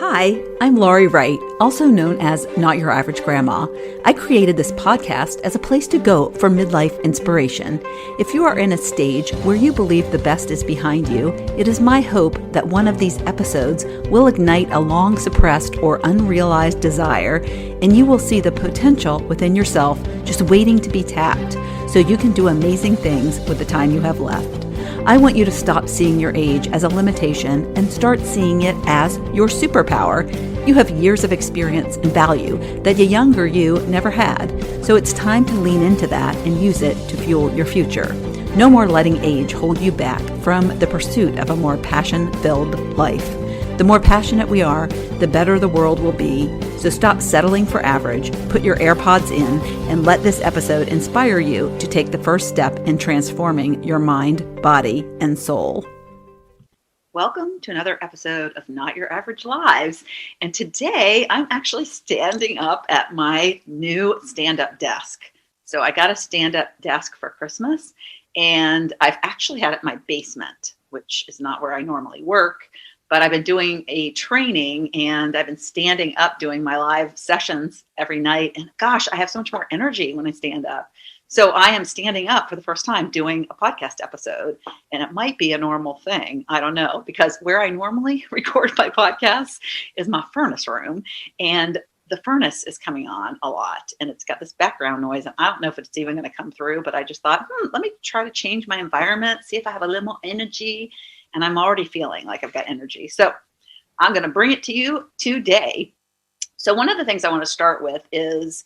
Hi, I'm Laurie Wright, also known as Not Your Average Grandma. I created this podcast as a place to go for midlife inspiration. If you are in a stage where you believe the best is behind you, it is my hope that one of these episodes will ignite a long suppressed or unrealized desire, and you will see the potential within yourself just waiting to be tapped, so you can do amazing things with the time you have left. I want you to stop seeing your age as a limitation and start seeing it as your superpower. You have years of experience and value that the younger you never had, so it's time to lean into that and use it to fuel your future. No more letting age hold you back from the pursuit of a more passion-filled life. The more passionate we are, the better the world will be. So stop settling for average, put your AirPods in, and let this episode inspire you to take the first step in transforming your mind, body, and soul. Welcome to another episode of Not Your Average Lives. And today I'm actually standing up at my new stand-up desk. So I got a stand-up desk for Christmas, and I've actually had it in my basement, which is not where I normally work. But I've been doing a training and I've been standing up doing my live sessions every night. And gosh, I have so much more energy when I stand up. So I am standing up for the first time doing a podcast episode. And it might be a normal thing. I don't know, because where I normally record my podcasts is my furnace room. And the furnace is coming on a lot. And it's got this background noise. And I don't know if it's even going to come through. But I just thought, let me try to change my environment, see if I have a little more energy. And I'm already feeling like I've got energy. So I'm going to bring it to you today. So one of the things I want to start with is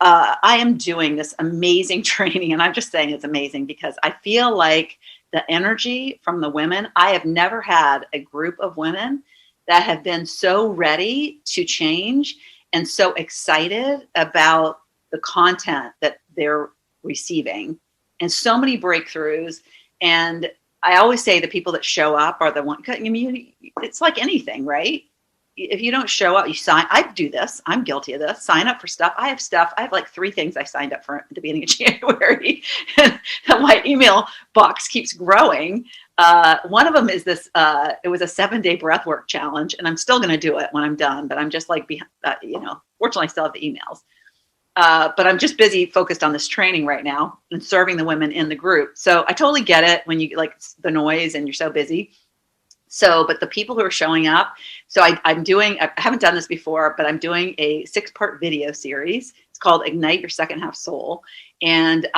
I am doing this amazing training. And I'm just saying it's amazing because I feel like the energy from the women, I have never had a group of women that have been so ready to change and so excited about the content that they're receiving and so many breakthroughs. And I always say the people that show up are the one. I mean, it's like anything, right? If you don't show up, you sign. I do this. I'm guilty of this. Sign up for stuff. I have like 3 things I signed up for at the beginning of January. And my email box keeps growing. One of them is this. It was a 7-day breathwork challenge, and I'm still going to do it when I'm done. But I'm just like, fortunately, I still have the emails. But I'm just busy focused on this training right now and serving the women in the group. So I totally get it when you like the noise and you're so busy. So, but the people who are showing up, so I haven't done this before, but I'm doing a 6-part video series. It's called Ignite Your Second Half Soul. And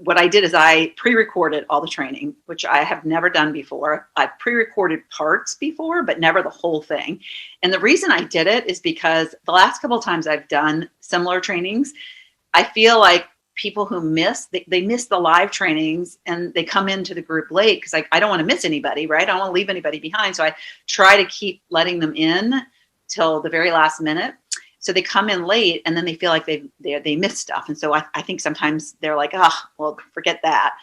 what I did is I pre-recorded all the training, which I have never done before. I've pre-recorded parts before, but never the whole thing. And the reason I did it is because the last couple of times I've done similar trainings, I feel like people who they miss the live trainings and they come into the group late because I don't want to miss anybody, right? I don't want to leave anybody behind. So I try to keep letting them in till the very last minute. So they come in late and then they feel like they miss stuff. And so I think sometimes they're like, well, forget that.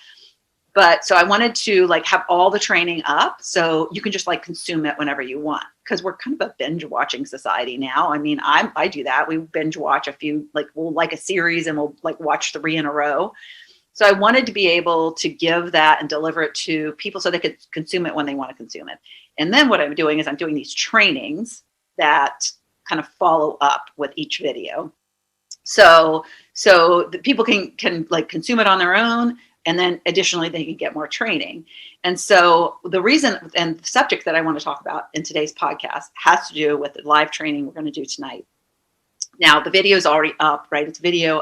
But so I wanted to like have all the training up so you can just like consume it whenever you want. Because we're kind of a binge watching society now. I mean, I do that. We binge watch a few, like we'll like a series and we'll like watch 3 in a row. So I wanted to be able to give that and deliver it to people so they could consume it when they want to consume it. And then what I'm doing is I'm doing these trainings that kind of follow up with each video. So the people can like consume it on their own. And then additionally, they can get more training. And so the reason and the subject that I want to talk about in today's podcast has to do with the live training we're going to do tonight. Now, the video is already up, right? I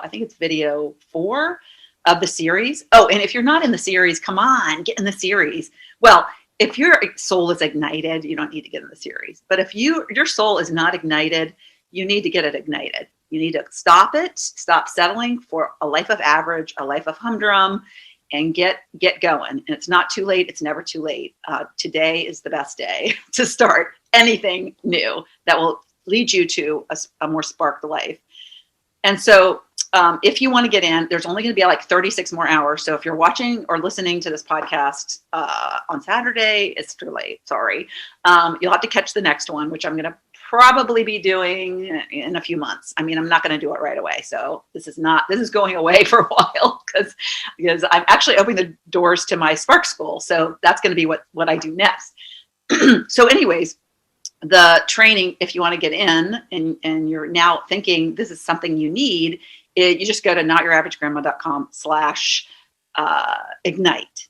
think it's video 4 of the series. Oh, and if you're not in the series, come on, get in the series. Well, if your soul is ignited, you don't need to get in the series. But if your soul is not ignited, you need to get it ignited. You need to stop settling for a life of average, a life of humdrum, and get going. And it's not too late. It's never too late. Today is the best day to start anything new that will lead you to a more sparked life. And so if you want to get in, there's only going to be like 36 more hours. So if you're watching or listening to this podcast on Saturday, it's too late. Sorry. You'll have to catch the next one, which I'm going to probably be doing in a few months. I mean, I'm not going to do it right away. So this is going away for a while because I'm actually opening the doors to my Spark School. So that's going to be what I do next. So anyways, the training, if you want to get in and you're now thinking this is something you need, you just go to notyouraveragegrandma.com/ignite,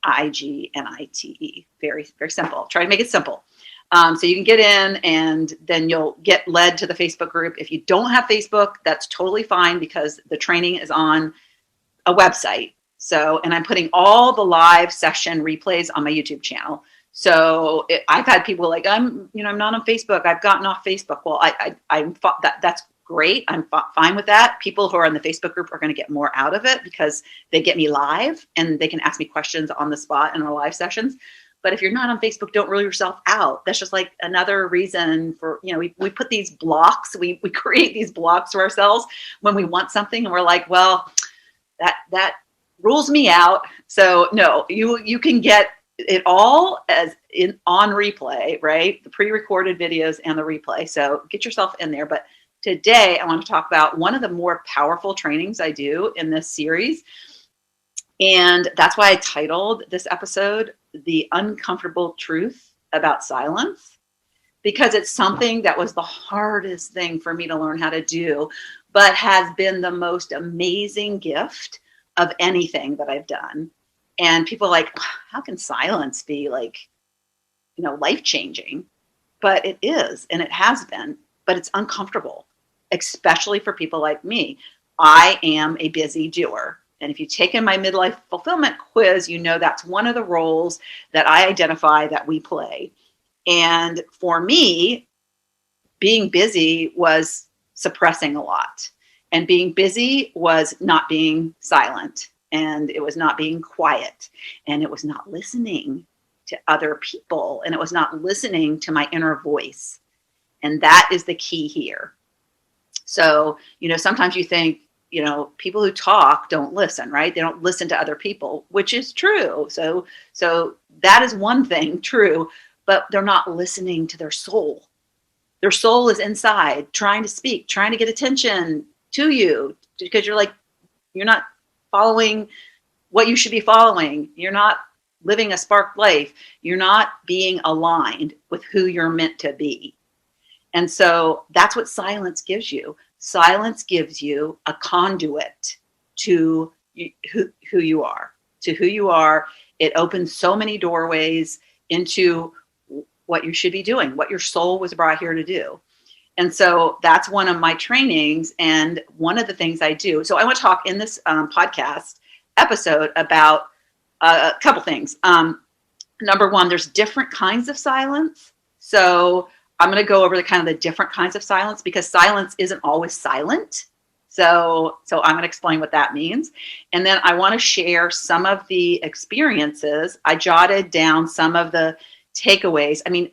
IGNITE. Very, very simple. Try to make it simple. So you can get in and then you'll get led to the Facebook group. If you don't have Facebook, that's totally fine because the training is on a website. So, and I'm putting all the live session replays on my YouTube channel. So I've had people like, I'm not on Facebook. I've gotten off Facebook. Well, that's great. I'm fine with that. People who are in the Facebook group are going to get more out of it because they get me live and they can ask me questions on the spot in our live sessions. But if you're not on Facebook, don't rule yourself out. That's just like another reason for, we put these blocks, we create these blocks for ourselves when we want something and we're like, well, that rules me out. So no, you can get it all on replay, right? The pre-recorded videos and the replay. So get yourself in there. But today I want to talk about one of the more powerful trainings I do in this series. And that's why I titled this episode, The Uncomfortable Truth About Silence, because it's something that was the hardest thing for me to learn how to do, but has been the most amazing gift of anything that I've done. And people are like, how can silence be life-changing? But it is, and it has been, but it's uncomfortable, especially for people like me. I am a busy doer. And if you've taken my midlife fulfillment quiz, that's one of the roles that I identify that we play. And for me, being busy was suppressing a lot. And being busy was not being silent. And it was not being quiet. And it was not listening to other people. And it was not listening to my inner voice. And that is the key here. So, sometimes you think, people who talk don't listen, right? They don't listen to other people, which is true. So that is one thing true, but they're not listening to their soul. Their soul is inside trying to speak, trying to get attention to you because you're not following what you should be following. You're not living a spark life. You're not being aligned with who you're meant to be. And so that's what silence gives you. Silence gives you a conduit to who you are. To who you are. It opens so many doorways into what you should be doing, what your soul was brought here to do. And so that's one of my trainings and one of the things I do. So I want to talk in this podcast episode about a couple things. Number one, there's different kinds of silence. So I'm going to go over the different kinds of silence because silence isn't always silent. So I'm going to explain what that means. And then I want to share some of the experiences. I jotted down some of the takeaways. I mean,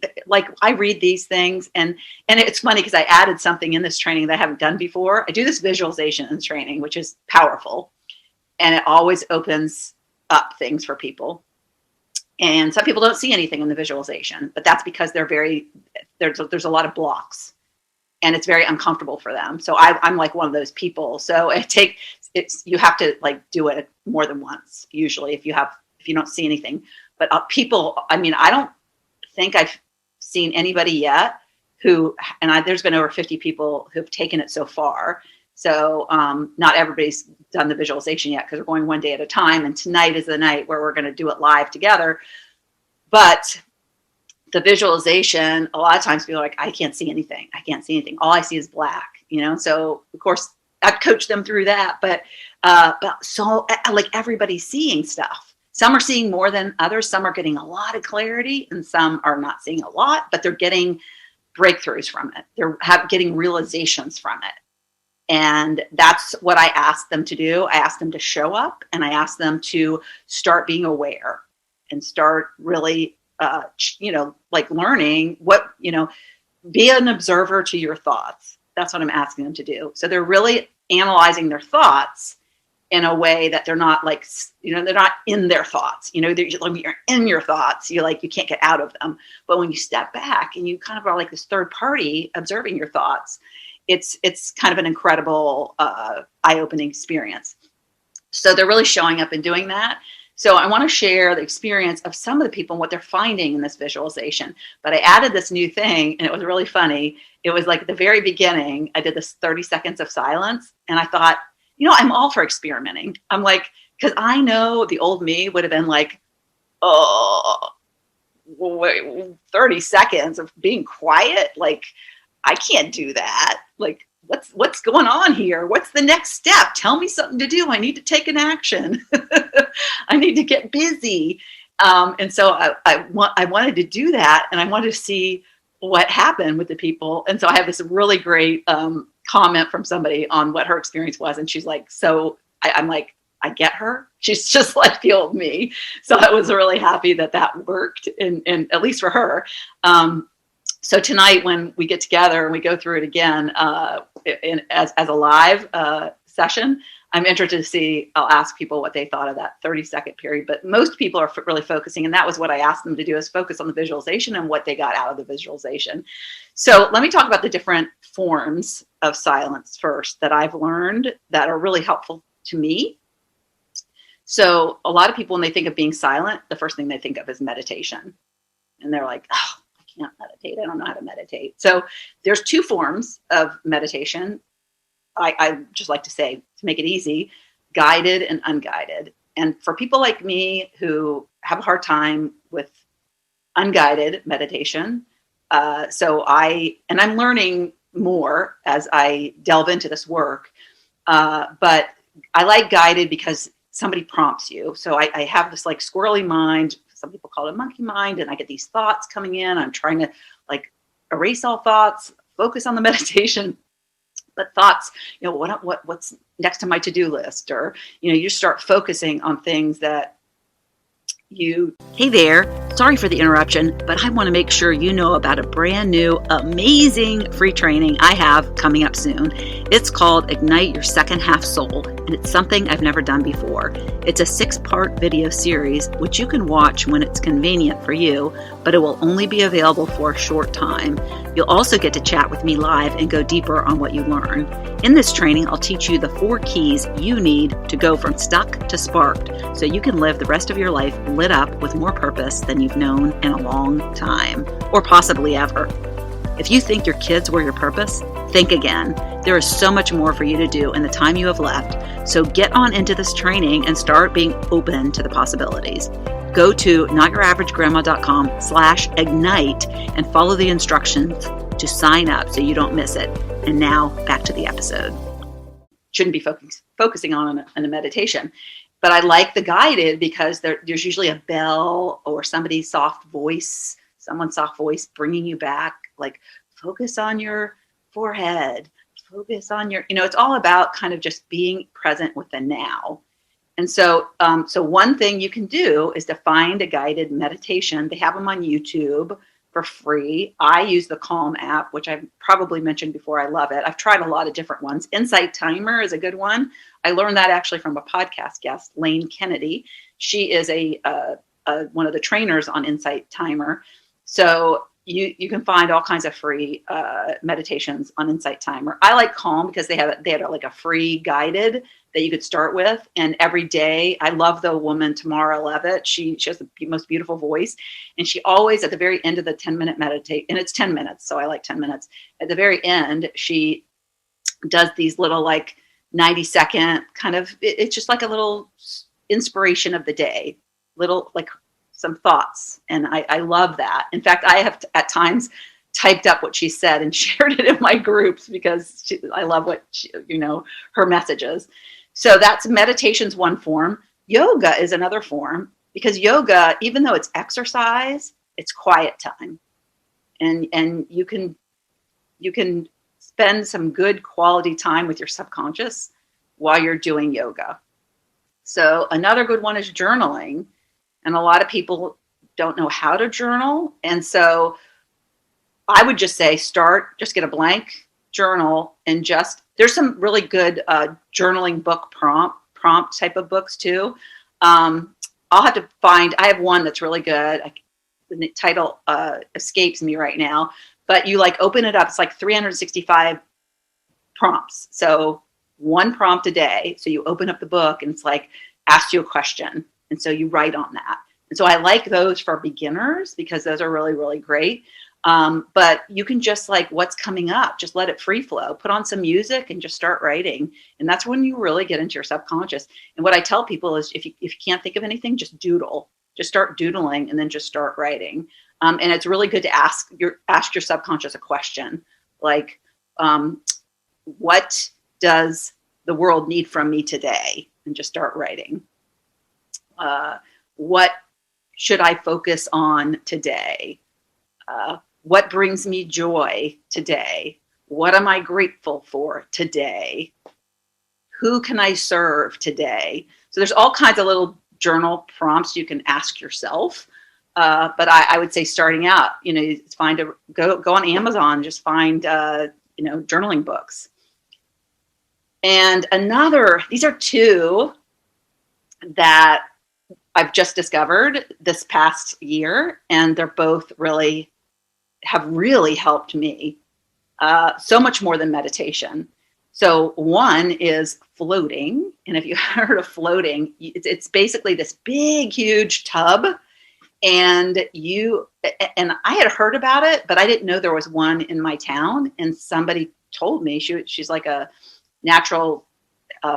I read these things and it's funny because I added something in this training that I haven't done before. I do this visualization in this training, which is powerful. And it always opens up things for people. And some people don't see anything in the visualization, but that's because there's a lot of blocks and it's very uncomfortable for them. So I'm like one of those people. So you have to do it more than once, usually if you don't see anything, but people, I don't think I've seen anybody yet there's been over 50 people who've taken it so far. So not everybody's done the visualization yet because we're going one day at a time. And tonight is the night where we're going to do it live together. But the visualization, a lot of times people are like, I can't see anything. I can't see anything. All I see is black, So of course I've coached them through that. But so everybody's seeing stuff. Some are seeing more than others. Some are getting a lot of clarity and some are not seeing a lot, but they're getting breakthroughs from it. They're getting realizations from it. And that's what I asked them to do. I asked them to show up and I asked them to start being aware and start really, learning what, be an observer to your thoughts. That's what I'm asking them to do. So they're really analyzing their thoughts in a way that they're not like, they're not in their thoughts. When you're in your thoughts, you can't get out of them. But when you step back and you kind of are like this third party observing your thoughts, it's kind of an incredible eye-opening experience. So they're really showing up and doing that. So I want to share the experience of some of the people and what they're finding in this visualization. But I added this new thing, and it was really funny. It was like at the very beginning, I did this 30 seconds of silence, and I thought, I'm all for experimenting. I'm like, because I know the old me would have been like, oh, 30 seconds of being quiet. Like, I can't do that. Like, what's going on here? What's the next step? Tell me something to do. I need to take an action. I need to get busy. And so I wanted to do that, and I wanted to see what happened with the people. And so I have this really great comment from somebody on what her experience was. And she's like, I'm like, I get her. She's just like the old me. So I was really happy that worked, and at least for her. So tonight when we get together and we go through it again as a live session, I'm interested to see, I'll ask people what they thought of that 30-second period. But most people are really focusing, and that was what I asked them to do, is focus on the visualization and what they got out of the visualization. So let me talk about the different forms of silence first that I've learned that are really helpful to me. So a lot of people, when they think of being silent, the first thing they think of is meditation. And they're like, oh, I can't meditate. I don't know how to meditate. So there's two forms of meditation. I just like to say, to make it easy, guided and unguided. And for people like me who have a hard time with unguided meditation, I'm learning more as I delve into this work, but I like guided because somebody prompts you. So I have this like squirrely mind. Some people call it a monkey mind, and I get these thoughts coming in. I'm trying to like erase all thoughts, focus on the meditation. But thoughts, what's next to my to-do list? Or, you start focusing on things that Hey there, sorry for the interruption, but I want to make sure you know about a brand new, amazing free training I have coming up soon. It's called Ignite Your Second Half Soul, and it's something I've never done before. It's a 6-part video series, which you can watch when it's convenient for you, but it will only be available for a short time. You'll also get to chat with me live and go deeper on what you learn. In this training, I'll teach you the 4 keys you need to go from stuck to sparked, so you can live the rest of your life lit up with more purpose than you've known in a long time, or possibly ever. If you think your kids were your purpose, think again. There is so much more for you to do in the time you have left, so get on into this training and start being open to the possibilities. Go to notyouraverage.grandma.com/ignite and follow the instructions to sign up so you don't miss it. And now back to the episode. Shouldn't be focusing on a meditation. But I like the guided because there's usually a bell or someone's soft voice bringing you back, like focus on your forehead, focus on your, it's all about kind of just being present with the now. And so one thing you can do is to find a guided meditation. They have them on YouTube for free. I use the Calm app, which I've probably mentioned before. I love it. I've tried a lot of different ones. Insight Timer is a good one. I learned that actually from a podcast guest, Lane Kennedy. She is one of the trainers on Insight Timer. So you can find all kinds of free meditations on Insight Timer. I like Calm because they had like a free guided that you could start with. And every day, I love the woman, Tamara Levitt. She has the most beautiful voice. And she always, at the very end of the 10-minute meditate, and it's 10 minutes, so I like 10 minutes. At the very end, she does these little like 90-second kind of, it's just like a little inspiration of the day, little like some thoughts. And I love that. In fact, I have at times typed up what she said and shared it in my groups because I love what her messages. So that's meditation's one form. Yoga is another form, because yoga, even though it's exercise, it's quiet time. And you can spend some good quality time with your subconscious while you're doing yoga. So another good one is journaling. And a lot of people don't know how to journal. And so I would just say just get a blank journal and there's some really good journaling book prompts prompt type of books too. I'll have to find, I have one that's really good. The title escapes me right now, but you like open it up. It's like 365 prompts. So one prompt a day. So you open up the book and it's like, asks you a question. And so you write on that. And so I like those for beginners because those are really, really great. But you can just like what's coming up, just let it free flow, put on some music and just start writing. And that's when you really get into your subconscious. And what I tell people is if you can't think of anything, just doodle, just start doodling and then just start writing. And it's really good to ask your subconscious a question like, what does the world need from me today? And just start writing. What should I focus on today? What brings me joy today? What am I grateful for today? Who can I serve today? So there's all kinds of little journal prompts you can ask yourself. But I would say starting out, go on Amazon, just find, journaling books. And these are two that I've just discovered this past year, and they're both have really helped me so much more than meditation. So one is floating. And if you heard of floating, it's basically this big, huge tub. And I had heard about it, but I didn't know there was one in my town. And somebody told me, she's like a natural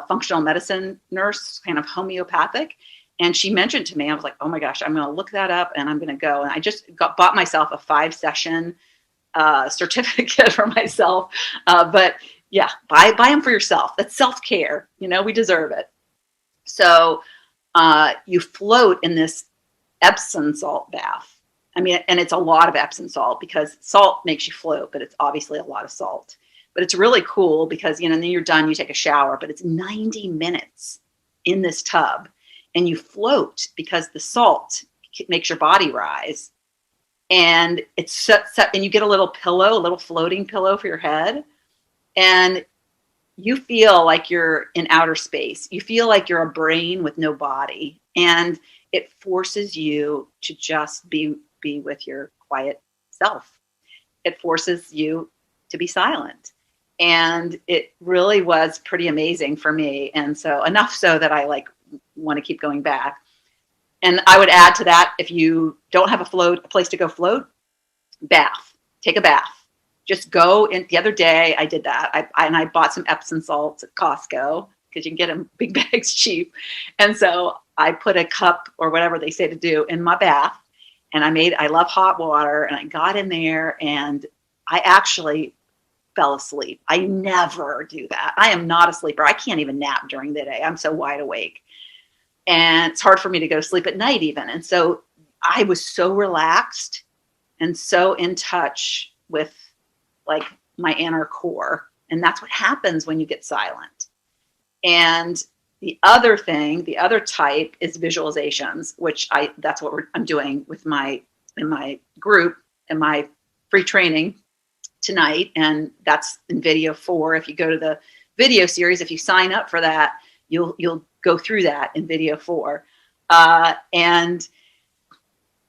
functional medicine nurse, kind of homeopathic. And she mentioned to me, I was like, oh my gosh, I'm going to look that up and I'm going to go. And I just bought myself a 5-session certificate for myself. But yeah, buy them for yourself. That's self-care. We deserve it. So you float in this Epsom salt bath. And it's a lot of Epsom salt because salt makes you float, but it's obviously a lot of salt. But it's really cool because, then you're done, you take a shower, but it's 90 minutes in this tub. And you float because the salt makes your body rise. And and you get a little floating pillow for your head. And you feel like you're in outer space. You feel like you're a brain with no body. And it forces you to just be with your quiet self. It forces you to be silent. And it really was pretty amazing for me. And so enough so that I want to keep going back. And I would add to that, if you don't have a place to go float, bath, take a bath, just go in. The other day I did that. I bought some Epsom salts at Costco because you can get them big bags cheap. And so I put a cup or whatever they say to do in my bath. And I love hot water, and I got in there and I actually fell asleep. I never do that. I am not a sleeper. I can't even nap during the day. I'm so wide awake. And it's hard for me to go to sleep at night even. And so I was so relaxed and so in touch with my inner core. And that's what happens when you get silent. And the other type is visualizations, which that's what I'm doing in my group, in my free training tonight. And that's in video 4. If you go to the video series, if you sign up for that, you'll go through that in video 4. And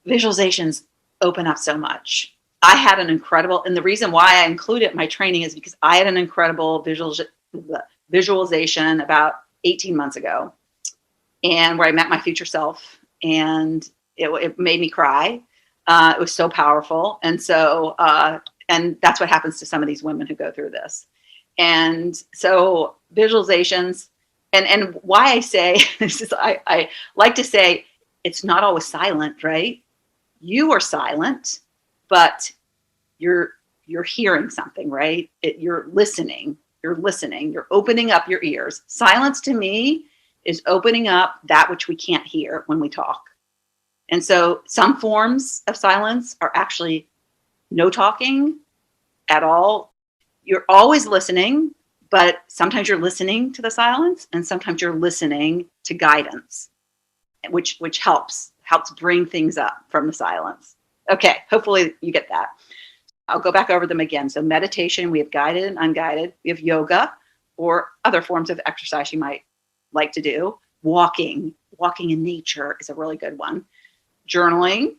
visualizations open up so much. I had an incredible, and the reason why I include it in my training is because I had an incredible visualization about 18 months ago, and where I met my future self, and it made me cry. It was so powerful. And so, and that's what happens to some of these women who go through this. And so visualizations, and why I say this is, I like to say it's not always silent, right? You are silent, but you're hearing something, right? You're listening, you're opening up your ears. Silence to me is opening up that which we can't hear when we talk. And so some forms of silence are actually no talking at all. You're always listening, but sometimes you're listening to the silence and sometimes you're listening to guidance, which helps bring things up from the silence. Okay, hopefully you get that. I'll go back over them again. So meditation, we have guided and unguided. We have yoga or other forms of exercise you might like to do. Walking in nature is a really good one. Journaling,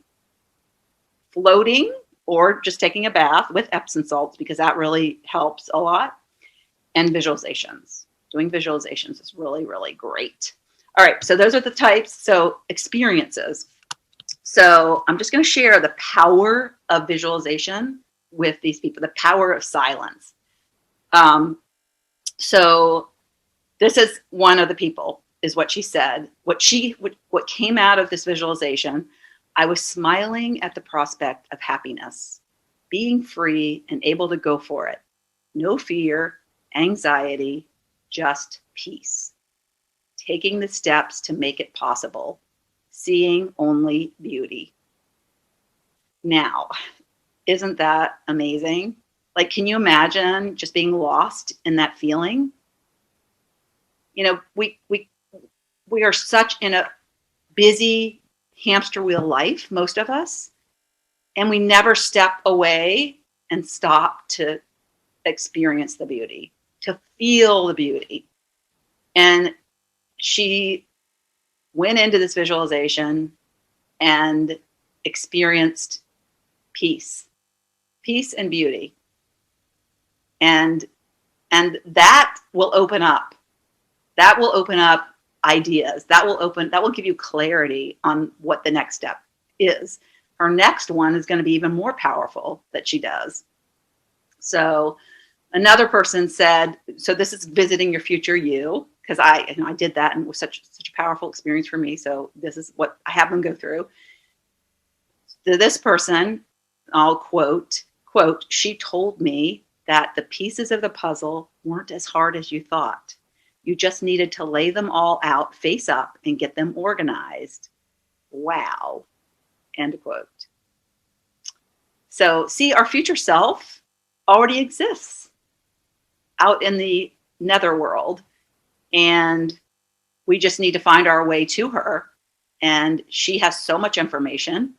floating, or just taking a bath with Epsom salts, because that really helps a lot. And visualizations. Doing visualizations is really, really great. All right, so those are the types. So experiences. So I'm just going to share the power of visualization with these people, the power of silence. So this is one of the people, is what she said. What came out of this visualization: I was smiling at the prospect of happiness, being free and able to go for it. No fear, anxiety, just peace. Taking the steps to make it possible. Seeing only beauty. Now, isn't that amazing? Like, can you imagine just being lost in that feeling? You know, we are such in a busy hamster wheel life, most of us, and we never step away and stop to experience the beauty, to feel the beauty. And she went into this visualization and experienced peace and beauty. And that will open up. That will open up ideas. That will give you clarity on what the next step is. Her next one is going to be even more powerful that she does. So another person said, so this is visiting your future you, because I did that, and it was such a powerful experience for me. So this is what I have them go through. To this person, I'll quote, she told me that the pieces of the puzzle weren't as hard as you thought. You just needed to lay them all out face up and get them organized. Wow. End quote. So see, our future self already exists out in the netherworld, and we just need to find our way to her. And she has so much information.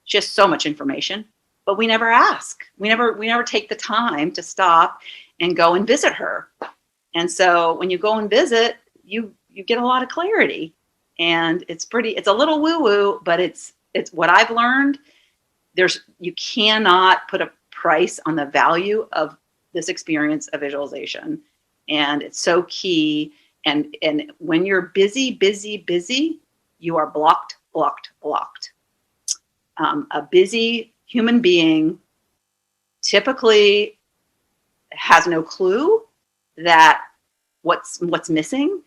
She has so much information, but we never ask. We never take the time to stop and go and visit her. And so when you go and visit, you get a lot of clarity, and it's a little woo-woo, but it's what I've learned. You cannot put a price on the value of this experience of visualization. And it's so key. And when you're busy, you are blocked. A busy human being typically has no clue that what's missing.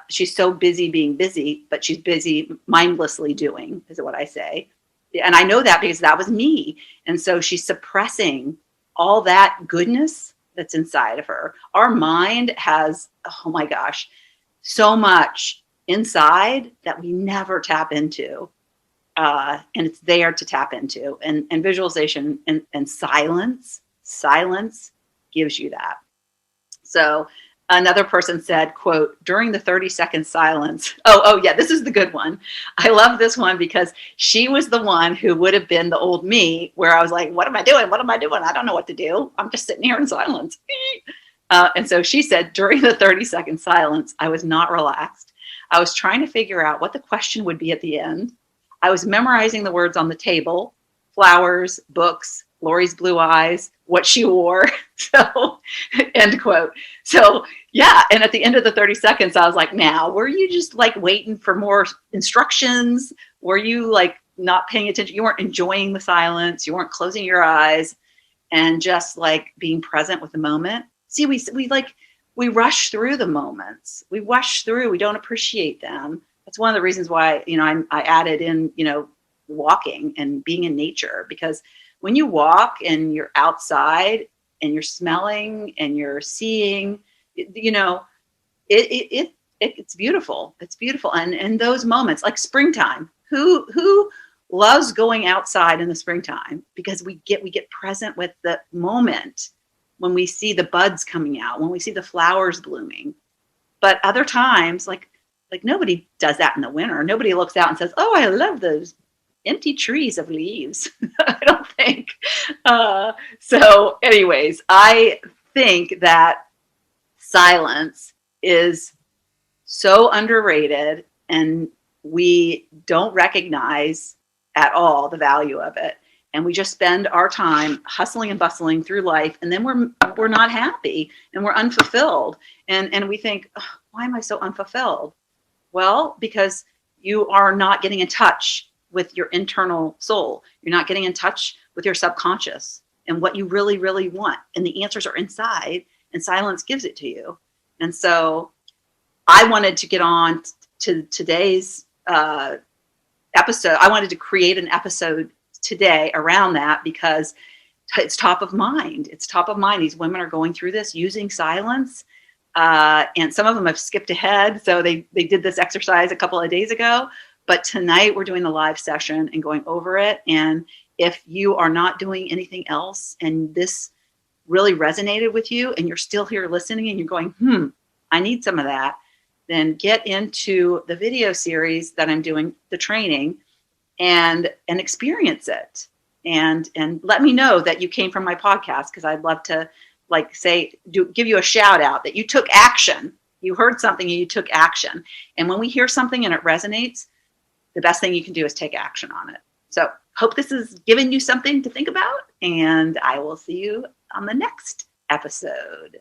She's so busy being busy, but she's busy mindlessly doing, is what I say. And I know that because that was me. And so she's suppressing all that goodness that's inside of her. Our mind has, oh my gosh, so much inside that we never tap into. And it's there to tap into. And visualization and silence gives you that. So another person said, quote, during the 30-second silence. Oh yeah, this is the good one. I love this one because she was the one who would have been the old me, where I was like, what am I doing? I don't know what to do. I'm just sitting here in silence. And so she said, during the 30-second silence, I was not relaxed. I was trying to figure out what the question would be at the end. I was memorizing the words on the table: flowers, books, Lori's blue eyes, what she wore. So, end quote. So, yeah. And at the end of the 30 seconds, I was like, now, were you just like waiting for more instructions? Were you like not paying attention? You weren't enjoying the silence. You weren't closing your eyes and just like being present with the moment. See, we rush through the moments. We rush through. We don't appreciate them. That's one of the reasons why, I added in, walking and being in nature, because when you walk and you're outside and you're smelling and you're seeing, it's beautiful. It's beautiful. And those moments, like springtime, who loves going outside in the springtime? Because we get present with the moment when we see the buds coming out, when we see the flowers blooming. But other times, like nobody does that in the winter. Nobody looks out and says, oh, I love those empty trees of leaves. I don't think. So anyways, I think that silence is so underrated, and we don't recognize at all the value of it. And we just spend our time hustling and bustling through life, and then we're not happy and we're unfulfilled. And we think, oh, why am I so unfulfilled? Well, because you are not getting in touch with your internal soul. You're not getting in touch with your subconscious and what you really, really want. And the answers are inside, and silence gives it to you. And so I wanted to get on to today's episode. I wanted to create an episode today around that because it's top of mind. It's top of mind. These women are going through this using silence. And some of them have skipped ahead. So they did this exercise a couple of days ago. But tonight we're doing the live session and going over it. And if you are not doing anything else and this really resonated with you and you're still here listening and you're going, I need some of that, then get into the video series that I'm doing, the training, and experience it. And let me know that you came from my podcast, because I'd love to give you a shout out that you took action. You heard something and you took action. And when we hear something and it resonates, the best thing you can do is take action on it. So hope this has given you something to think about, and I will see you on the next episode.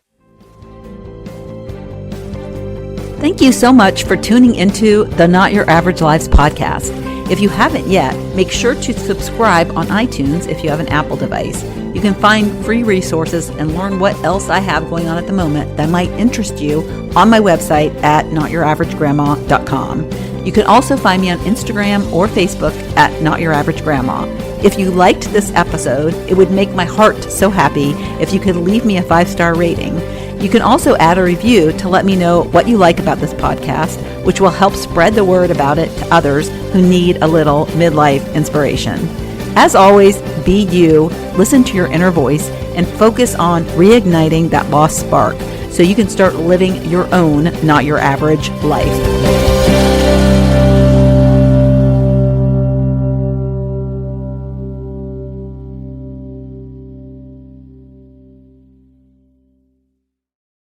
Thank you so much for tuning into the Not Your Average Lives podcast. If you haven't yet, make sure to subscribe on iTunes if you have an Apple device. You can find free resources and learn what else I have going on at the moment that might interest you on my website at notyouraverage.grandma.com. You can also find me on Instagram or Facebook at Not Your Average Grandma. If you liked this episode, it would make my heart so happy if you could leave me a 5-star rating. You can also add a review to let me know what you like about this podcast, which will help spread the word about it to others who need a little midlife inspiration. As always, be you, listen to your inner voice, and focus on reigniting that lost spark so you can start living your own, not your average life.